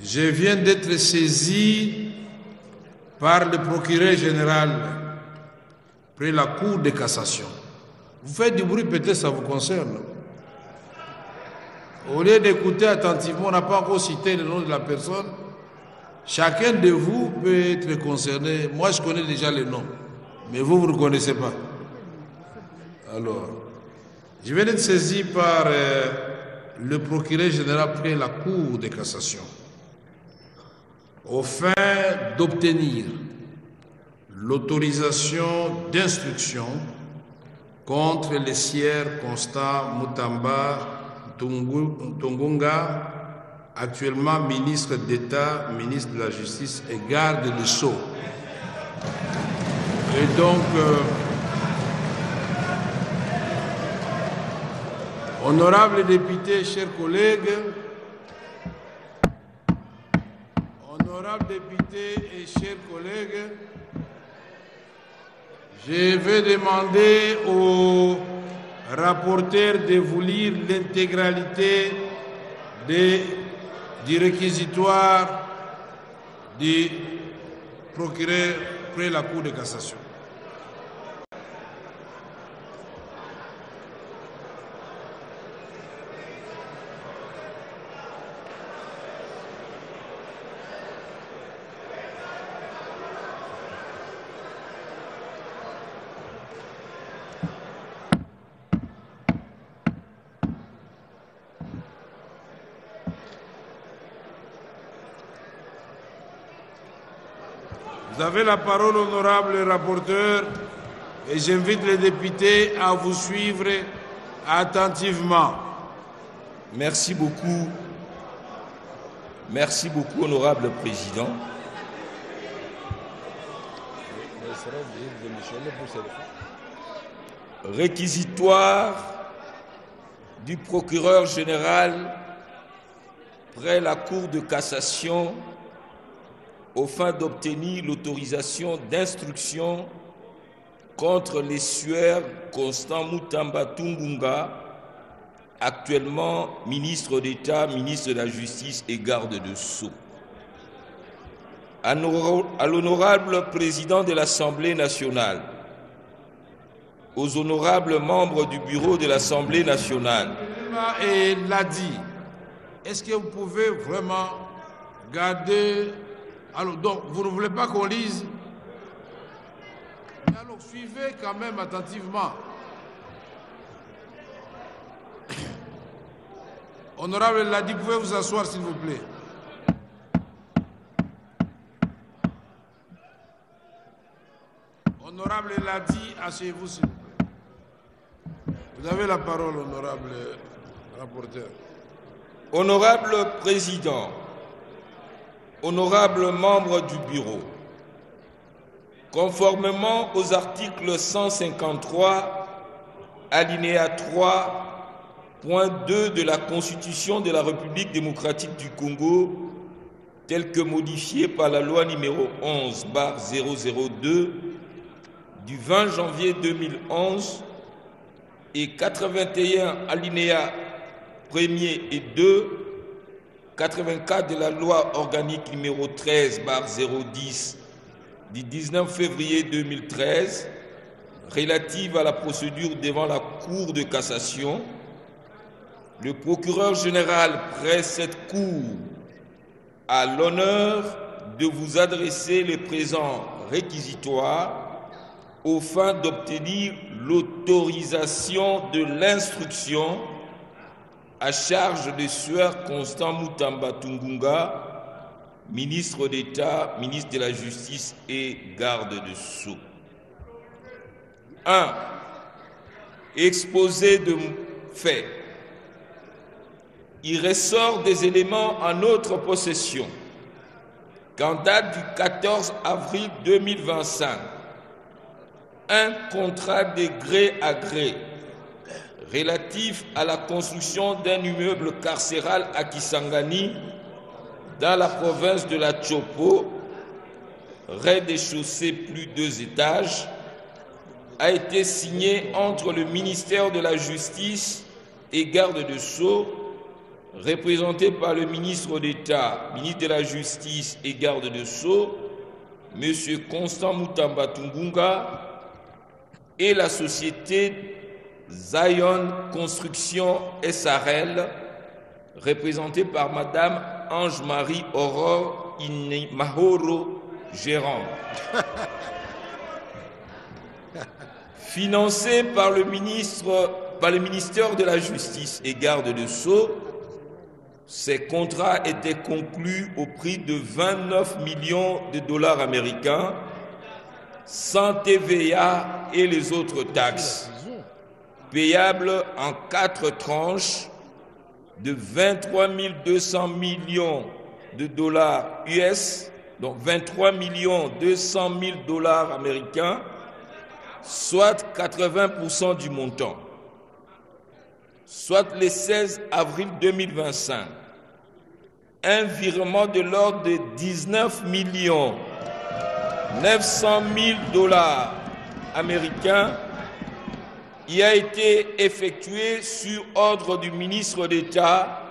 Je viens d'être saisi par le procureur général près la Cour de cassation. Vous faites du bruit, peut-être ça vous concerne. Au lieu d'écouter attentivement, on n'a pas encore cité le nom de la personne. Chacun de vous peut être concerné. Moi, je connais déjà le nom, mais vous ne connaissez pas. Alors, je viens d'être saisi par le procureur général près la Cour de cassation au fin d'obtenir l'autorisation d'instruction contre les sieurs Constant Mutamba Ntongonga, actuellement ministre d'État, ministre de la Justice et garde des Sceaux. Et donc, honorables députés, chers collègues, honorables députés et chers collègues, je vais demander au rapporteur de vous lire l'intégralité du réquisitoire du procureur près la Cour de cassation. Vous avez la parole, honorable rapporteur, et j'invite les députés à vous suivre attentivement. Merci beaucoup. Merci beaucoup, honorable président. Réquisitoire du procureur général près la Cour de cassation aux fins d'obtenir l'autorisation d'instruction contre les sieurs Constant Mutamba Ntongonga, actuellement ministre d'État, ministre de la Justice et garde des Sceaux. À l'honorable président de l'Assemblée nationale, aux honorables membres du bureau de l'Assemblée nationale. Et l'a dit, est-ce que vous pouvez vraiment garder... Alors, donc, vous ne voulez pas qu'on lise? Mais alors, suivez quand même attentivement. Honorable Ladi, pouvez vous asseoir, s'il vous plaît. Honorable Ladi, asseyez-vous, s'il vous plaît. Vous avez la parole, honorable rapporteur. Honorable président, honorables membres du bureau, conformément aux articles 153, alinéa 3, point 2 de la Constitution de la République démocratique du Congo, tel que modifié par la loi numéro 11/002 du 20 janvier 2011 et 81 alinéa 1er et 2, 84 de la loi organique numéro 13/010 du 19 février 2013 relative à la procédure devant la Cour de cassation, le procureur général près cette Cour a l'honneur de vous adresser le présent réquisitoire aux fins d'obtenir l'autorisation de l'instruction à charge de sieur Constant Mutamba Ntongonga, ministre d'État, ministre de la Justice et garde des Sceaux. 1. Exposé de faits. Il ressort des éléments en notre possession qu'en date du 14 avril 2025, un contrat de gré à gré relatif à la construction d'un immeuble carcéral à Kisangani, dans la province de la Chopo, rez-de-chaussée plus 2 étages, a été signé entre le ministère de la Justice et garde des Sceaux, représenté par le ministre d'État, ministre de la Justice et garde de Sceaux, M. Constant Mutamba Tungunga, et la société Zion Construction SRL, représentée par Madame Ange-Marie Aurore Mahoro, gérant. Financé par le ministère de la Justice et garde de Sceaux, ces contrats étaient conclus au prix de 29 millions de dollars américains, sans TVA et les autres taxes, payables en 4 tranches de 23 200 millions de dollars US, donc 23 200 000 dollars américains, soit 80% du montant, soit le 16 avril 2025. Un virement de l'ordre de 19 900 000 dollars américains y a été effectué sur ordre du ministre d'État,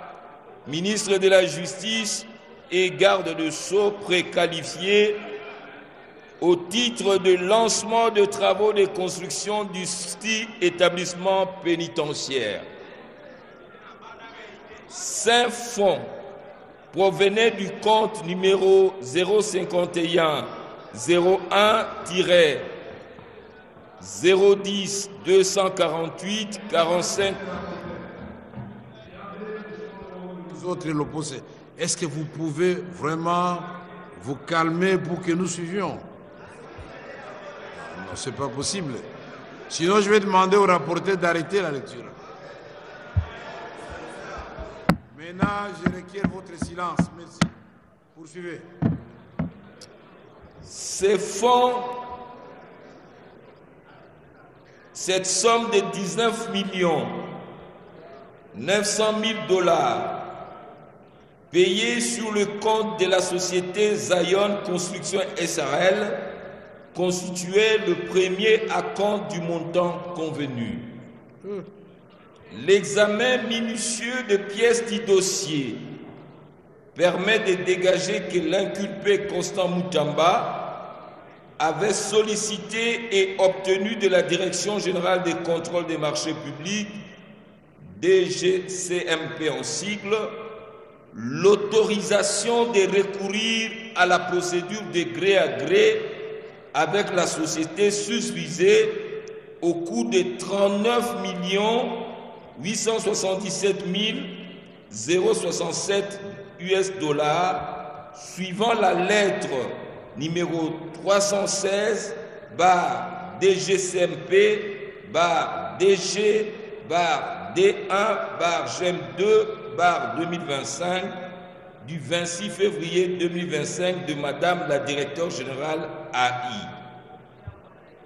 ministre de la Justice et garde de Sceaux préqualifié au titre de lancement de travaux de construction du style établissement pénitentiaire. Ces fonds provenaient du compte numéro 051 01 010 248 45. Les autres l'opposé. Est-ce que vous pouvez vraiment vous calmer pour que nous suivions? Non, c'est pas possible. Sinon, je vais demander au rapporteur d'arrêter la lecture. Maintenant, je requiers votre silence. Merci. Poursuivez. Ces fonds, cette somme de 19 900 000 dollars payés sur le compte de la société Zion Construction SRL constituait le premier acompte du montant convenu. L'examen minutieux de pièces du dossier permet de dégager que l'inculpé Constant Mutamba avait sollicité et obtenu de la Direction générale des contrôles des marchés publics, DGCMP en sigle, l'autorisation de recourir à la procédure de gré à gré avec la société susvisée au coût de 39 877 067 US dollars, suivant la lettre numéro 316 DGCMP DG D1 GEM 2 2025 du 26 février 2025 de Madame la Directeure Générale AI.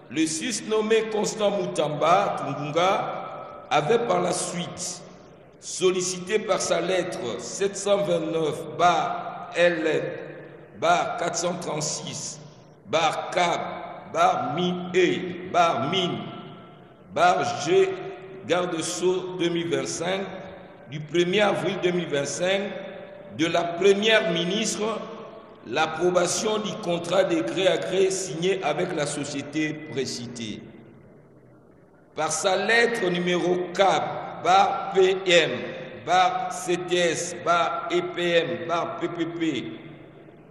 Le susnommé Constant Mutamba Tungunga avait par la suite sollicité par sa lettre 729 LN 436 CAB MIN G Garde de Sceaux 2025 du 1er avril 2025 de la Première ministre l'approbation du contrat de gré à gré signé avec la société précitée. Par sa lettre numéro CAB PM CTS EPM PPP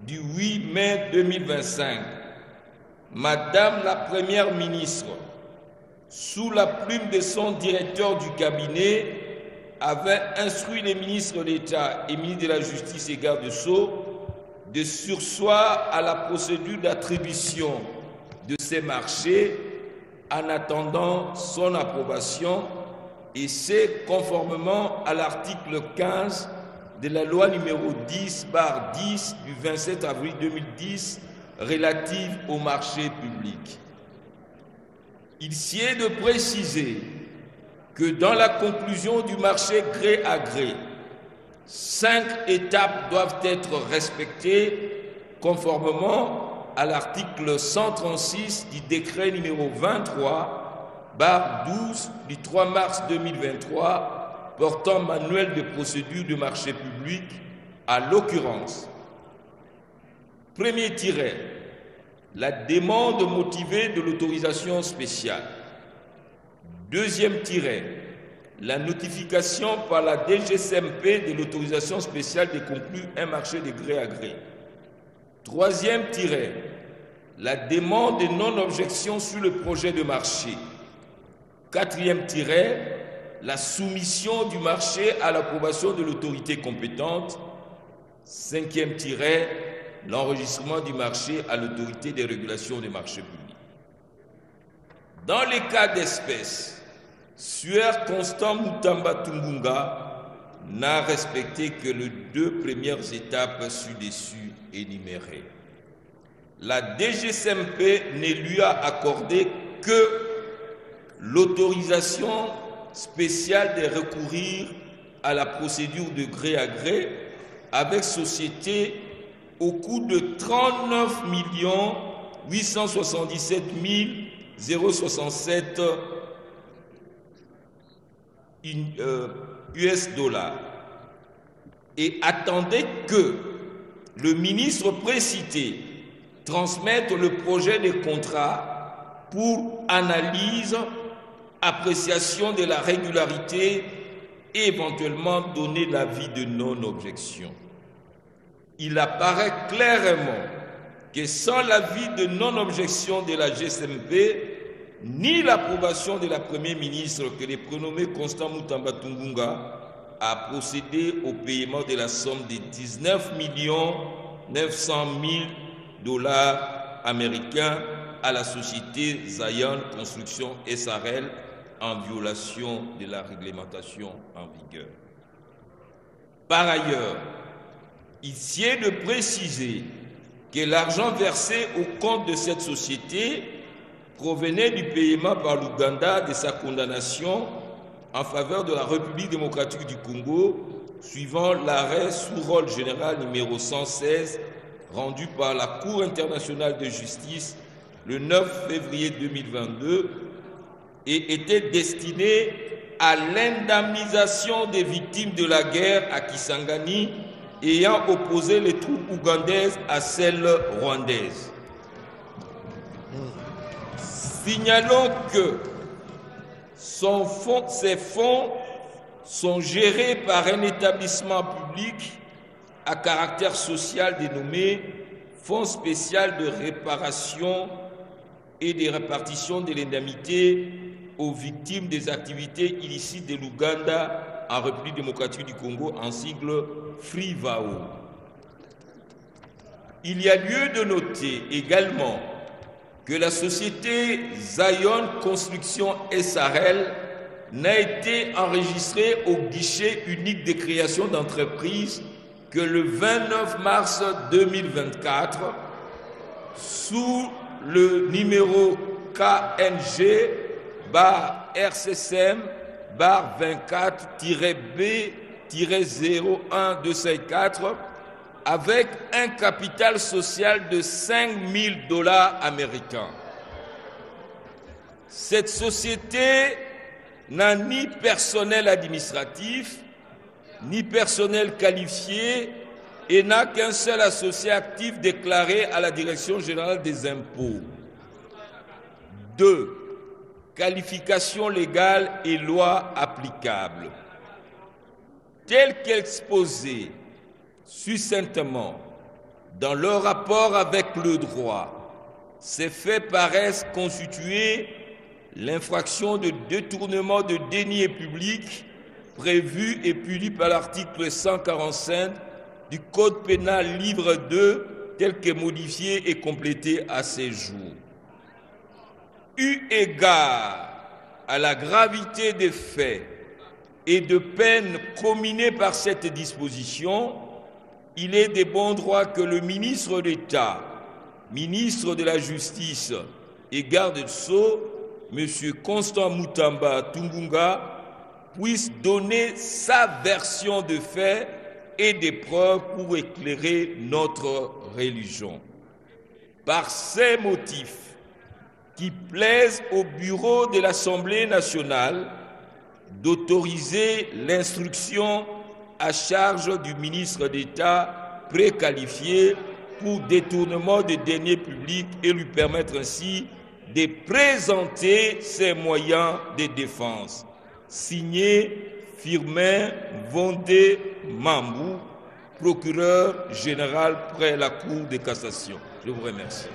du 8 mai 2025, Madame la Première ministre, sous la plume de son directeur du cabinet, avait instruit les ministres d'État et ministres de la Justice et garde de Sceaux de surseoir à la procédure d'attribution de ces marchés en attendant son approbation, et c'est conformément à l'article 15 de la loi numéro 10/10 du 27 avril 2010 relative au marché public. Il s'y est de préciser que dans la conclusion du marché gré à gré, 5 étapes doivent être respectées conformément à l'article 136 du décret numéro 23/12 du 3 mars 2023 portant manuel de procédure de marché public, à l'occurrence. Premier tiret, la demande motivée de l'autorisation spéciale. Deuxième tiret, la notification par la DGCMP de l'autorisation spéciale de conclure un marché de gré à gré. Troisième tiret, la demande de non-objection sur le projet de marché. Quatrième tiret, la soumission du marché à l'approbation de l'autorité compétente. Cinquième tiret, l'enregistrement du marché à l'autorité des régulations des marchés publics. Dans les cas d'espèce, Suaire Constant Mutamba Tungunga n'a respecté que les deux premières étapes ci-dessus énumérées. La DGCMP ne lui a accordé que l'autorisation spéciale de recourir à la procédure de gré à gré avec société au coût de 39 877 067 US dollars et attendait que le ministre précité transmette le projet de contrat pour analyse, appréciation de la régularité et éventuellement donner l'avis de non-objection. Il apparaît clairement que sans l'avis de non-objection de la GCMP, ni l'approbation de la Première ministre que le prénommé Constant Mutamba Tungunga a procédé au paiement de la somme de 19 900 000 dollars américains à la société Zion Construction SRL en violation de la réglementation en vigueur. Par ailleurs, il sied de préciser que l'argent versé au compte de cette société provenait du paiement par l'Ouganda de sa condamnation en faveur de la République démocratique du Congo, suivant l'arrêt sous rôle général numéro 116 rendu par la Cour internationale de justice le 9 février 2022 et était destiné à l'indemnisation des victimes de la guerre à Kisangani ayant opposé les troupes ougandaises à celles rwandaises. Signalons que ces fonds sont gérés par un établissement public à caractère social dénommé Fonds spécial de réparation et de répartition de l'indemnité aux victimes des activités illicites de l'Ouganda en République démocratique du Congo, en sigle FRIVAO. Il y a lieu de noter également que la société Zion Construction SRL n'a été enregistrée au guichet unique de création d'entreprise que le 29 mars 2024 sous le numéro KNG-24-B-01-254 avec un capital social de 5 000 dollars américains. Cette société n'a ni personnel administratif, ni personnel qualifié et n'a qu'un seul associé actif déclaré à la Direction générale des impôts. 2. Qualification légale et loi applicable. Tel qu'exposé succinctement dans leur rapport avec le droit, ces faits paraissent constituer l'infraction de détournement de deniers publics prévue et punie par l'article 145 du Code pénal livre 2 tel que modifié et complété à ces jours. Eu égard à la gravité des faits et de peines comminées par cette disposition, il est de bon droit que le ministre d'État, ministre de la Justice et garde-sceaux, M. Constant Mutamba Tungunga, puisse donner sa version de faits et des preuves pour éclairer notre religion. Par ces motifs qui plaisent au bureau de l'Assemblée nationale, d'autoriser l'instruction à charge du ministre d'État préqualifié pour détournement des deniers publics et lui permettre ainsi de présenter ses moyens de défense. Signé Firmin Vondé Mambou, procureur général près la Cour de cassation. Je vous remercie.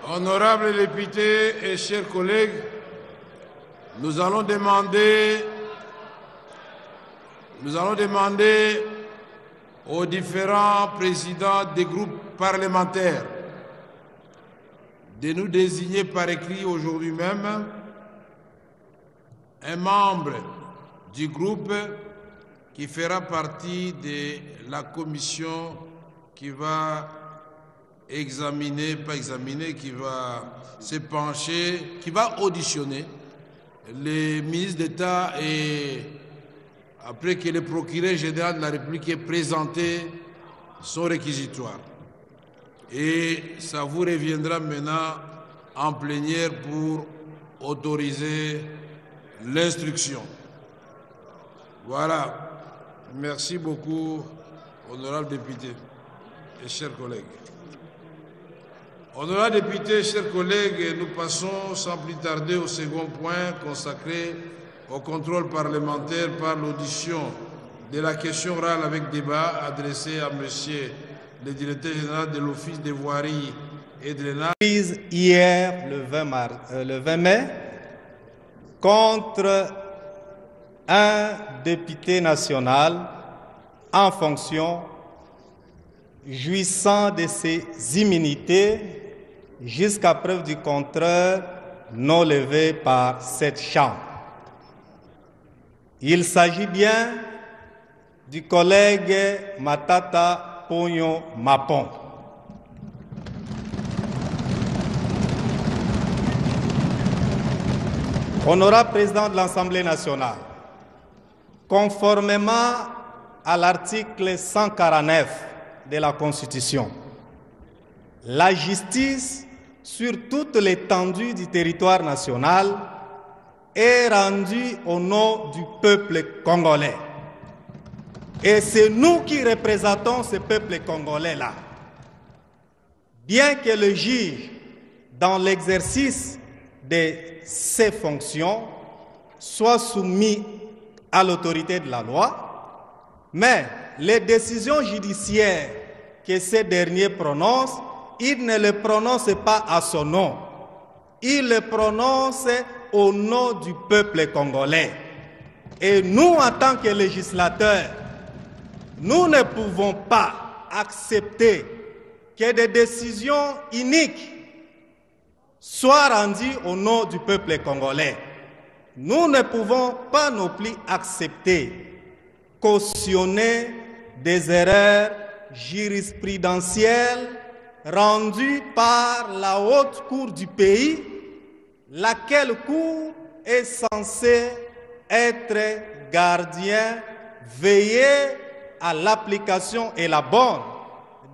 Honorables députés et chers collègues, nous allons demander aux différents présidents des groupes parlementaires de nous désigner par écrit aujourd'hui même un membre du groupe qui fera partie de la commission qui va qui va se pencher, qui va auditionner les ministres d'État et après que le procureur général de la République ait présenté son réquisitoire. Et ça vous reviendra maintenant en plénière pour autoriser l'instruction. Voilà. Merci beaucoup, honorables députés et chers collègues. Honorables députés, chers collègues, nous passons sans plus tarder au second point consacré au contrôle parlementaire par l'audition de la question orale avec débat adressée à Monsieur le directeur général de l'Office des voiries et drainage. Hier, le 20 mai, contre un député national en fonction, jouissant de ses immunités jusqu'à preuve du contraire non levé par cette Chambre. Il s'agit bien du collègue Matata Ponyo Mapon. Honorable président de l'Assemblée nationale, conformément à l'article 149 de la Constitution, la justice sur toute l'étendue du territoire national est rendue au nom du peuple congolais. Et c'est nous qui représentons ce peuple congolais-là. Bien que le juge, dans l'exercice de ses fonctions, soit soumis à l'autorité de la loi, mais les décisions judiciaires que ces derniers prononcent, il ne le prononce pas à son nom. Il le prononce au nom du peuple congolais. Et nous, en tant que législateurs, nous ne pouvons pas accepter que des décisions iniques soient rendues au nom du peuple congolais. Nous ne pouvons pas non plus accepter, cautionner des erreurs jurisprudentielles rendues par la haute cour du pays, laquelle cour est censée être gardien, veiller à l'application et la bonne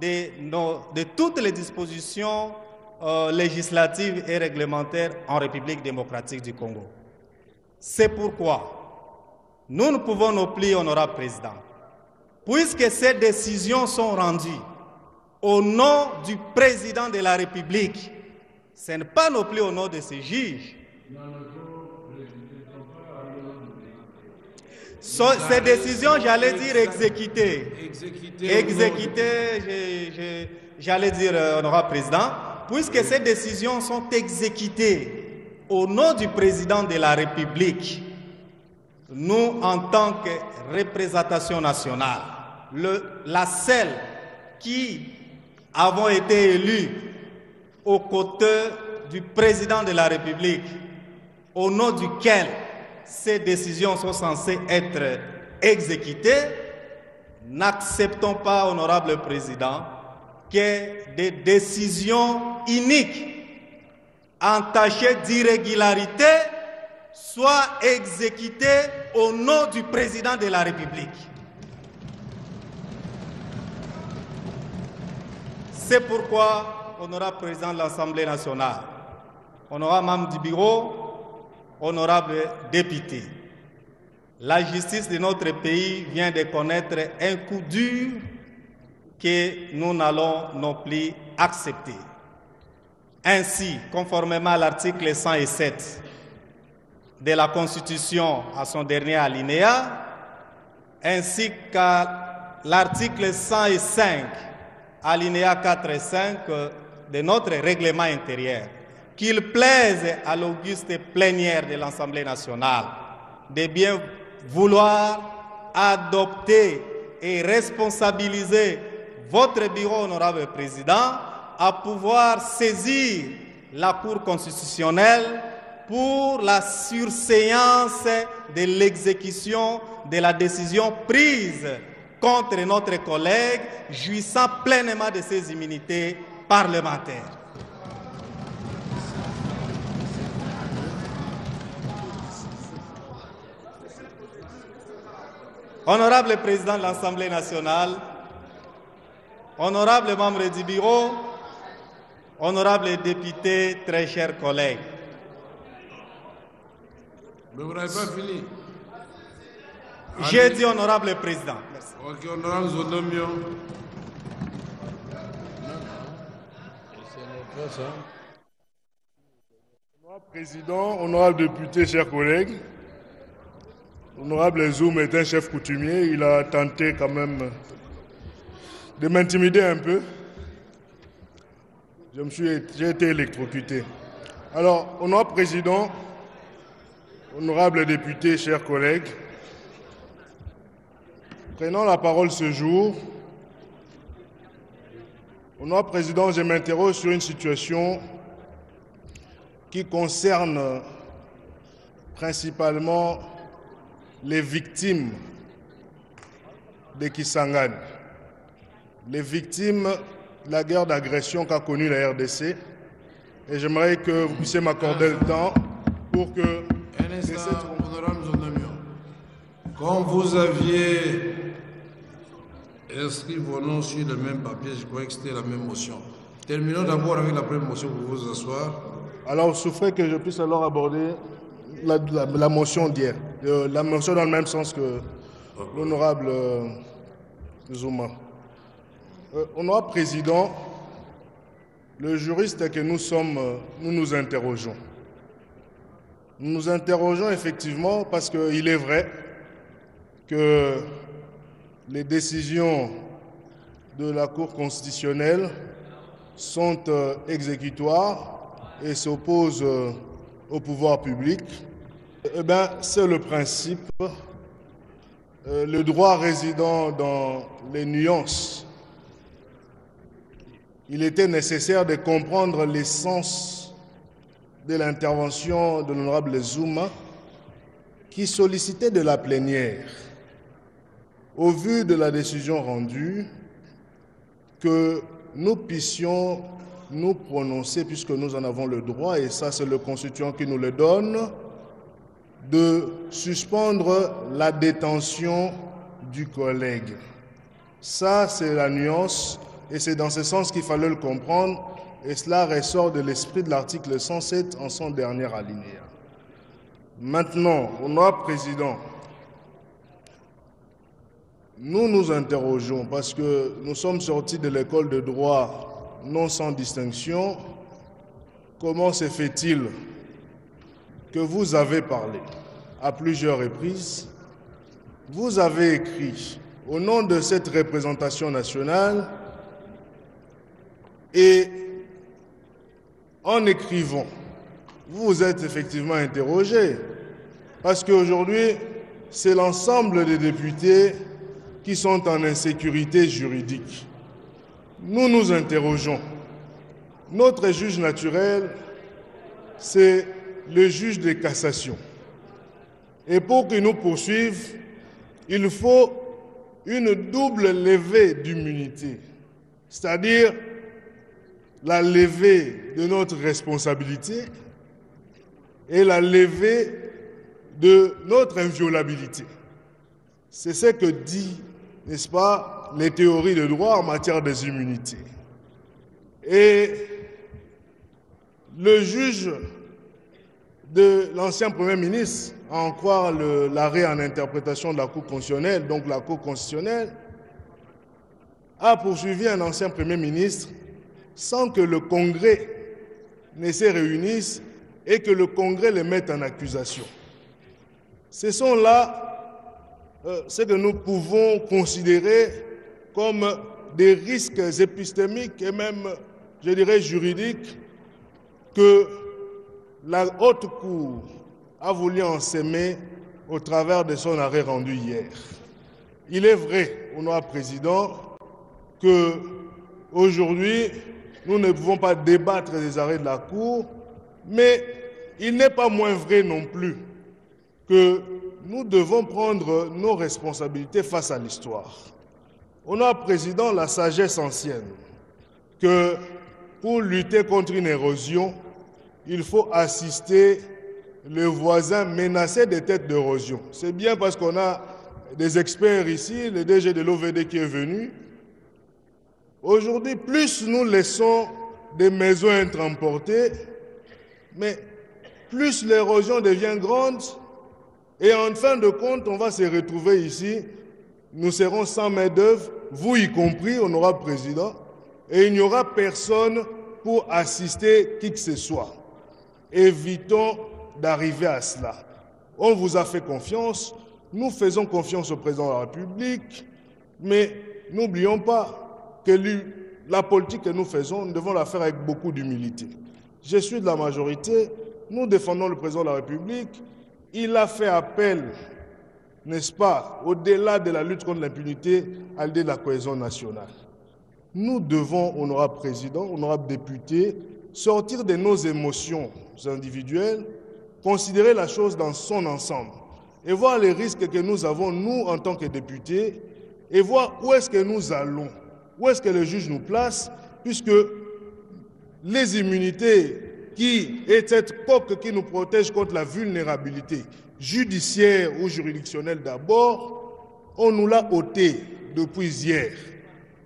de toutes les dispositions législatives et réglementaires en République démocratique du Congo. C'est pourquoi nous ne pouvons non plus, honorable président, puisque ces décisions sont rendues au nom du président de la République, ce n'est pas non plus au nom de ces juges. Ces décisions, j'allais dire exécutées. J'allais dire, honorable président, puisque ces décisions sont exécutées au nom du président de la République, nous, en tant que représentation nationale, la seule qui avons été élus aux côtés du président de la République, au nom duquel ces décisions sont censées être exécutées, n'acceptons pas, honorable président, que des décisions iniques, entachées d'irrégularité, soient exécutées au nom du président de la République. C'est pourquoi, honorable président de l'Assemblée nationale, honorable membre du bureau, honorable député, la justice de notre pays vient de connaître un coup dur que nous n'allons non plus accepter. Ainsi, conformément à l'article 107 de la Constitution à son dernier alinéa, ainsi qu'à l'article 105, alinéa 4 et 5 de notre règlement intérieur, qu'il plaise à l'auguste plénière de l'Assemblée nationale de bien vouloir adopter et responsabiliser votre bureau, honorable président, à pouvoir saisir la Cour constitutionnelle pour la surséance de l'exécution de la décision prise contre notre collègue jouissant pleinement de ses immunités parlementaires. Honorable président de l'Assemblée nationale, honorable membre du bureau, honorable député, très chers collègues. Mais vous n'avez pas fini. J'ai dit honorable président. Merci. Ok, honorable Zonomio. Honorable président, honorable député, chers collègues, honorable Zoum est un chef coutumier. Il a tenté quand même de m'intimider un peu. J'ai été électrocuté. Alors, honorable président, honorable député, chers collègues, prenant la parole ce jour, honorable président, je m'interroge sur une situation qui concerne principalement les victimes de Kisangani, les victimes de la guerre d'agression qu'a connue la RDC. Et j'aimerais que vous puissiez m'accorder le temps pour que... Un instant, honorable Zonomio. Quand vous aviez inscrit vos noms sur le même papier, je croyais que c'était la même motion. Terminons d'abord avec la première motion pour vous asseoir. Alors, souffrez que je puisse alors aborder la motion d'hier. La motion dans le même sens que l'honorable Zouma. Honorable président, le juriste que nous sommes, nous nous interrogeons. Nous nous interrogeons effectivement parce qu'il est vrai que les décisions de la Cour constitutionnelle sont exécutoires et s'opposent au pouvoir public. Eh bien, c'est le principe. Le droit résidant dans les nuances, il était nécessaire de comprendre l'essence de l'intervention de l'honorable Zouma qui sollicitait de la plénière, au vu de la décision rendue, que nous puissions nous prononcer, puisque nous en avons le droit, et ça c'est le constituant qui nous le donne, de suspendre la détention du collègue. Ça c'est la nuance, et c'est dans ce sens qu'il fallait le comprendre, et cela ressort de l'esprit de l'article 107 en son dernier alinéa. Maintenant, honorable président, nous nous interrogeons parce que nous sommes sortis de l'école de droit non sans distinction. Comment se fait-il que vous avez parlé à plusieurs reprises, vous avez écrit au nom de cette représentation nationale et en écrivant, vous vous êtes effectivement interrogé parce qu'aujourd'hui, c'est l'ensemble des députés qui sont en insécurité juridique. Nous nous interrogeons. Notre juge naturel, c'est le juge de cassation. Et pour qu'il nous poursuive, il faut une double levée d'immunité, c'est-à-dire la levée de notre responsabilité et la levée de notre inviolabilité. C'est ce que dit, n'est-ce pas, les théories de droit en matière des immunités. Et le juge de l'ancien Premier ministre, à en croire l'arrêt en interprétation de la Cour constitutionnelle, donc la Cour constitutionnelle, a poursuivi un ancien Premier ministre sans que le Congrès ne se réunisse et que le Congrès le mette en accusation. Ce sont là ce que nous pouvons considérer comme des risques épistémiques et même, je dirais, juridiques que la Haute Cour a voulu enseimer au travers de son arrêt rendu hier. Il est vrai, honorable président, qu'aujourd'hui, nous ne pouvons pas débattre des arrêts de la Cour, mais il n'est pas moins vrai non plus que nous devons prendre nos responsabilités face à l'histoire. Honorable président, la sagesse ancienne, que pour lutter contre une érosion, il faut assister le voisin menacé des têtes d'érosion. C'est bien parce qu'on a des experts ici, le DG de l'OVD qui est venu. Aujourd'hui, plus nous laissons des maisons être emportées, mais plus l'érosion devient grande et en fin de compte, on va se retrouver ici, nous serons sans main-d'œuvre, vous y compris, honorable président, et il n'y aura personne pour assister qui que ce soit. Évitons d'arriver à cela. On vous a fait confiance, nous faisons confiance au président de la République, mais n'oublions pas que la politique que nous faisons, nous devons la faire avec beaucoup d'humilité. Je suis de la majorité, nous défendons le président de la République, il a fait appel, n'est-ce pas, au-delà de la lutte contre l'impunité, à l'idée de la cohésion nationale. Nous devons, honorable président, honorable député, sortir de nos émotions individuelles, considérer la chose dans son ensemble et voir les risques que nous avons, nous, en tant que députés, et voir où est-ce que nous allons, où est-ce que le juge nous place, puisque les immunités qui est cette coque qui nous protège contre la vulnérabilité judiciaire ou juridictionnelle d'abord, on nous l'a ôté depuis hier.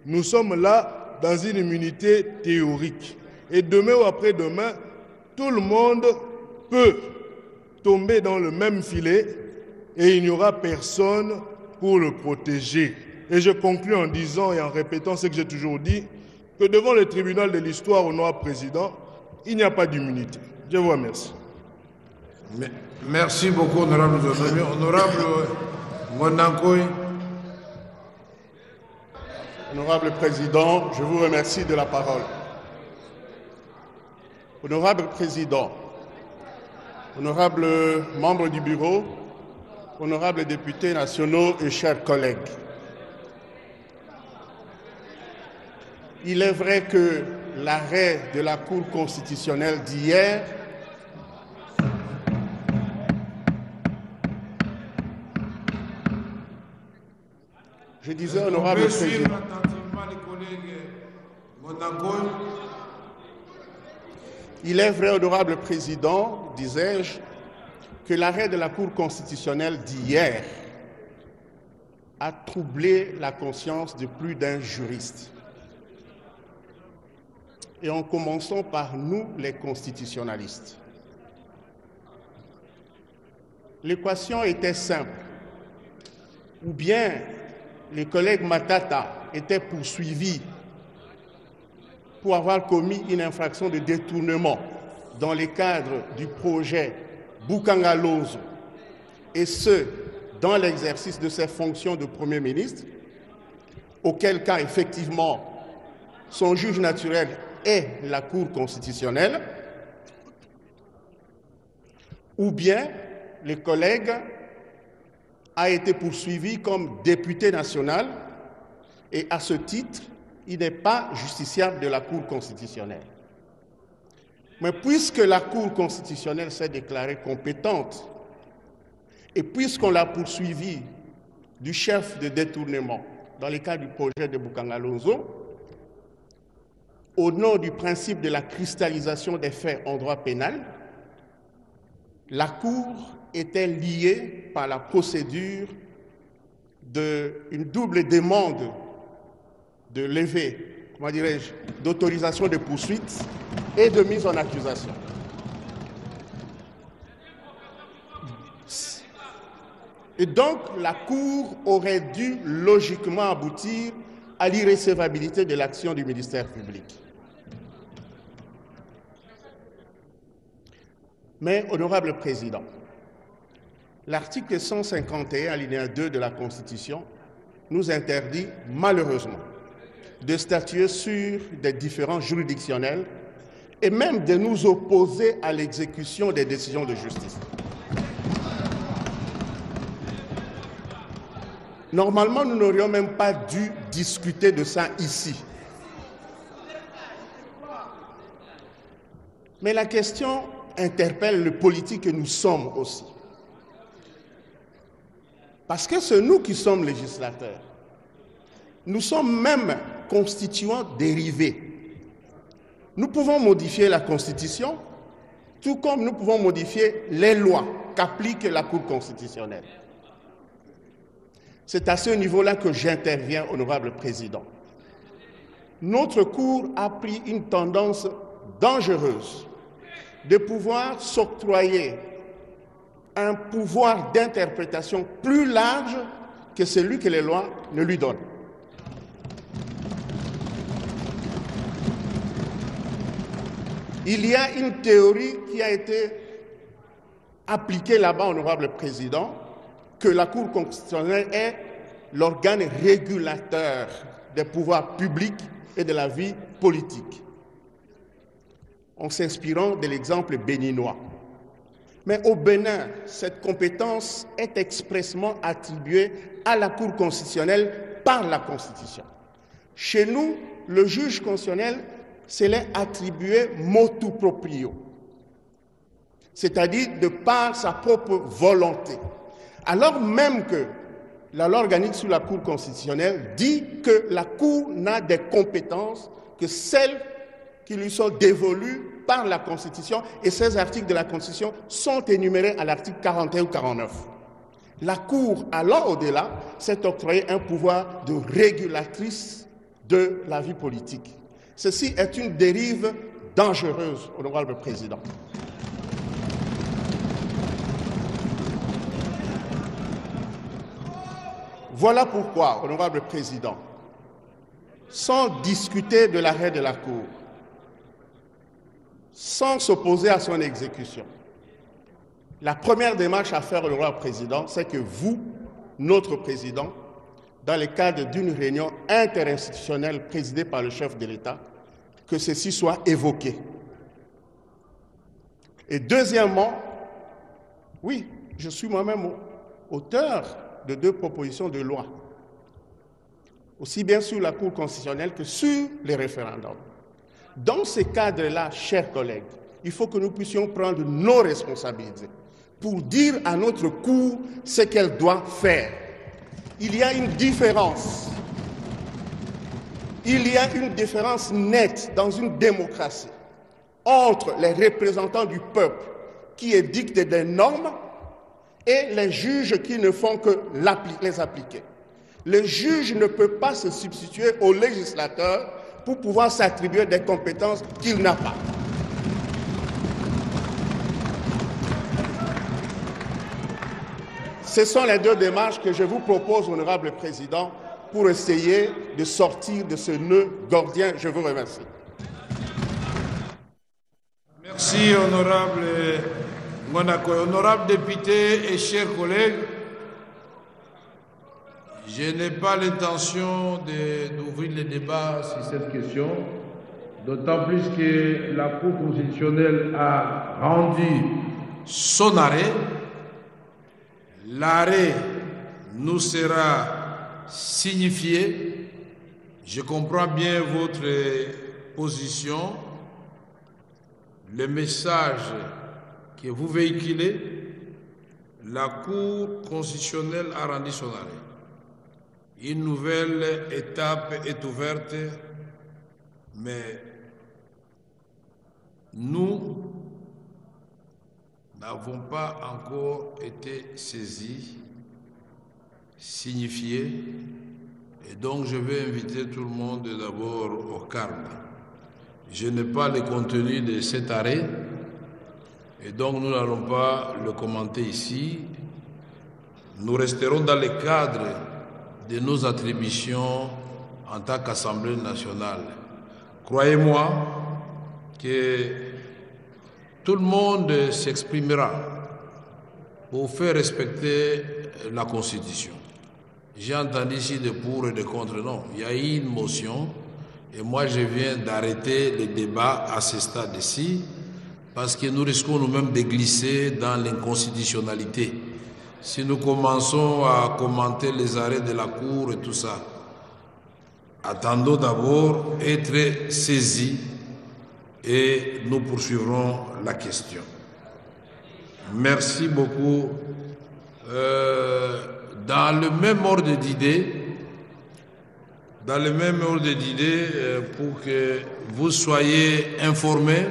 Nous sommes là dans une immunité théorique. Et demain ou après-demain, tout le monde peut tomber dans le même filet et il n'y aura personne pour le protéger. Et je conclus en disant et en répétant ce que j'ai toujours dit, que devant le tribunal de l'histoire, honorable président, il n'y a pas d'immunité. Je vous remercie. Merci beaucoup, honorable Zonomi. Honorable Monankoy. Honorable président, je vous remercie de la parole. Honorable président, honorable membres du bureau, honorables députés nationaux et chers collègues, il est vrai que l'arrêt de la Cour constitutionnelle d'hier je disais, honorable président, il est vrai, honorable président, disais-je, que l'arrêt de la Cour constitutionnelle d'hier a troublé la conscience de plus d'un juriste. Et en commençant par nous, les constitutionnalistes. L'équation était simple. Ou bien les collègues Matata étaient poursuivis pour avoir commis une infraction de détournement dans le cadre du projet Bukanga-Lozo, et ce, dans l'exercice de ses fonctions de Premier ministre, auquel cas, effectivement, son juge naturel est la Cour constitutionnelle, ou bien les collègues a été poursuivi comme député national et à ce titre, il n'est pas justiciable de la Cour constitutionnelle. Mais puisque la Cour constitutionnelle s'est déclarée compétente et puisqu'on l'a poursuivi du chef de détournement dans le cadre du projet de Bukanga-Lozo, au nom du principe de la cristallisation des faits en droit pénal, la Cour était liée par la procédure d'une double demande de levée comment dirais-je, d'autorisation de poursuite et de mise en accusation. Et donc, la Cour aurait dû logiquement aboutir à l'irrecevabilité de l'action du ministère public. Mais, honorable Président, l'article 151, alinéa 2 de la Constitution, nous interdit malheureusement de statuer sur des différends juridictionnels et même de nous opposer à l'exécution des décisions de justice. Normalement, nous n'aurions même pas dû discuter de ça ici. Mais la question interpelle le politique que nous sommes aussi. Parce que c'est nous qui sommes législateurs. Nous sommes même constituants dérivés. Nous pouvons modifier la Constitution, tout comme nous pouvons modifier les lois qu'applique la Cour constitutionnelle. C'est à ce niveau-là que j'interviens, honorable Président. Notre Cour a pris une tendance dangereuse de pouvoir s'octroyer un pouvoir d'interprétation plus large que celui que les lois ne lui donnent. Il y a une théorie qui a été appliquée là-bas, honorable Président, que la Cour constitutionnelle est l'organe régulateur des pouvoirs publics et de la vie politique, en s'inspirant de l'exemple béninois. Mais au Bénin, cette compétence est expressément attribuée à la Cour constitutionnelle par la Constitution. Chez nous, le juge constitutionnel se l'est attribué motu proprio, c'est-à-dire de par sa propre volonté. Alors même que la loi organique sur la Cour constitutionnelle dit que la Cour n'a des compétences que celles qui lui sont dévolues par la Constitution, et ces articles de la Constitution sont énumérés à l'article 41 ou 49. La Cour, allant au-delà, s'est octroyé un pouvoir de régulatrice de la vie politique. Ceci est une dérive dangereuse, honorable Président. Voilà pourquoi, honorable Président, sans discuter de l'arrêt de la Cour, sans s'opposer à son exécution, la première démarche à faire, honorable Président, c'est que vous, notre Président, dans le cadre d'une réunion interinstitutionnelle présidée par le chef de l'État, que ceci soit évoqué. Et deuxièmement, oui, je suis moi-même auteur de 2 propositions de loi, aussi bien sur la Cour constitutionnelle que sur les référendums. Dans ces cadres-là, chers collègues, il faut que nous puissions prendre nos responsabilités pour dire à notre Cour ce qu'elle doit faire. Il y a une différence. Il y a une différence nette dans une démocratie entre les représentants du peuple qui édictent des normes et les juges qui ne font que les appliquer. Le juge ne peut pas se substituer au législateur pour pouvoir s'attribuer des compétences qu'il n'a pas. Ce sont les 2 démarches que je vous propose, honorable Président, pour essayer de sortir de ce nœud gordien. Je vous remercie. Merci, honorable Monaco. Honorable député et chers collègues, je n'ai pas l'intention d'ouvrir le débat sur cette question, d'autant plus que la Cour constitutionnelle a rendu son arrêt. L'arrêt nous sera signifié. Je comprends bien votre position, le message que vous véhiculez. La Cour constitutionnelle a rendu son arrêt. Une nouvelle étape est ouverte, mais nous n'avons pas encore été saisis, signifiés, Et donc je vais inviter tout le monde d'abord au calme. Je n'ai pas le contenu de cet arrêt et donc nous n'allons pas le commenter ici. Nous resterons dans le cadre de nos attributions en tant qu'Assemblée nationale. Croyez-moi que tout le monde s'exprimera pour faire respecter la Constitution. J'ai entendu ici des pour et des contre. Non, il y a eu une motion et moi je viens d'arrêter le débat à ce stade-ci parce que nous risquons nous-mêmes de glisser dans l'inconstitutionnalité. Si nous commençons à commenter les arrêts de la Cour et tout ça, attendons d'abord être saisis et nous poursuivrons la question. Merci beaucoup. Dans le même ordre d'idées, pour que vous soyez informés,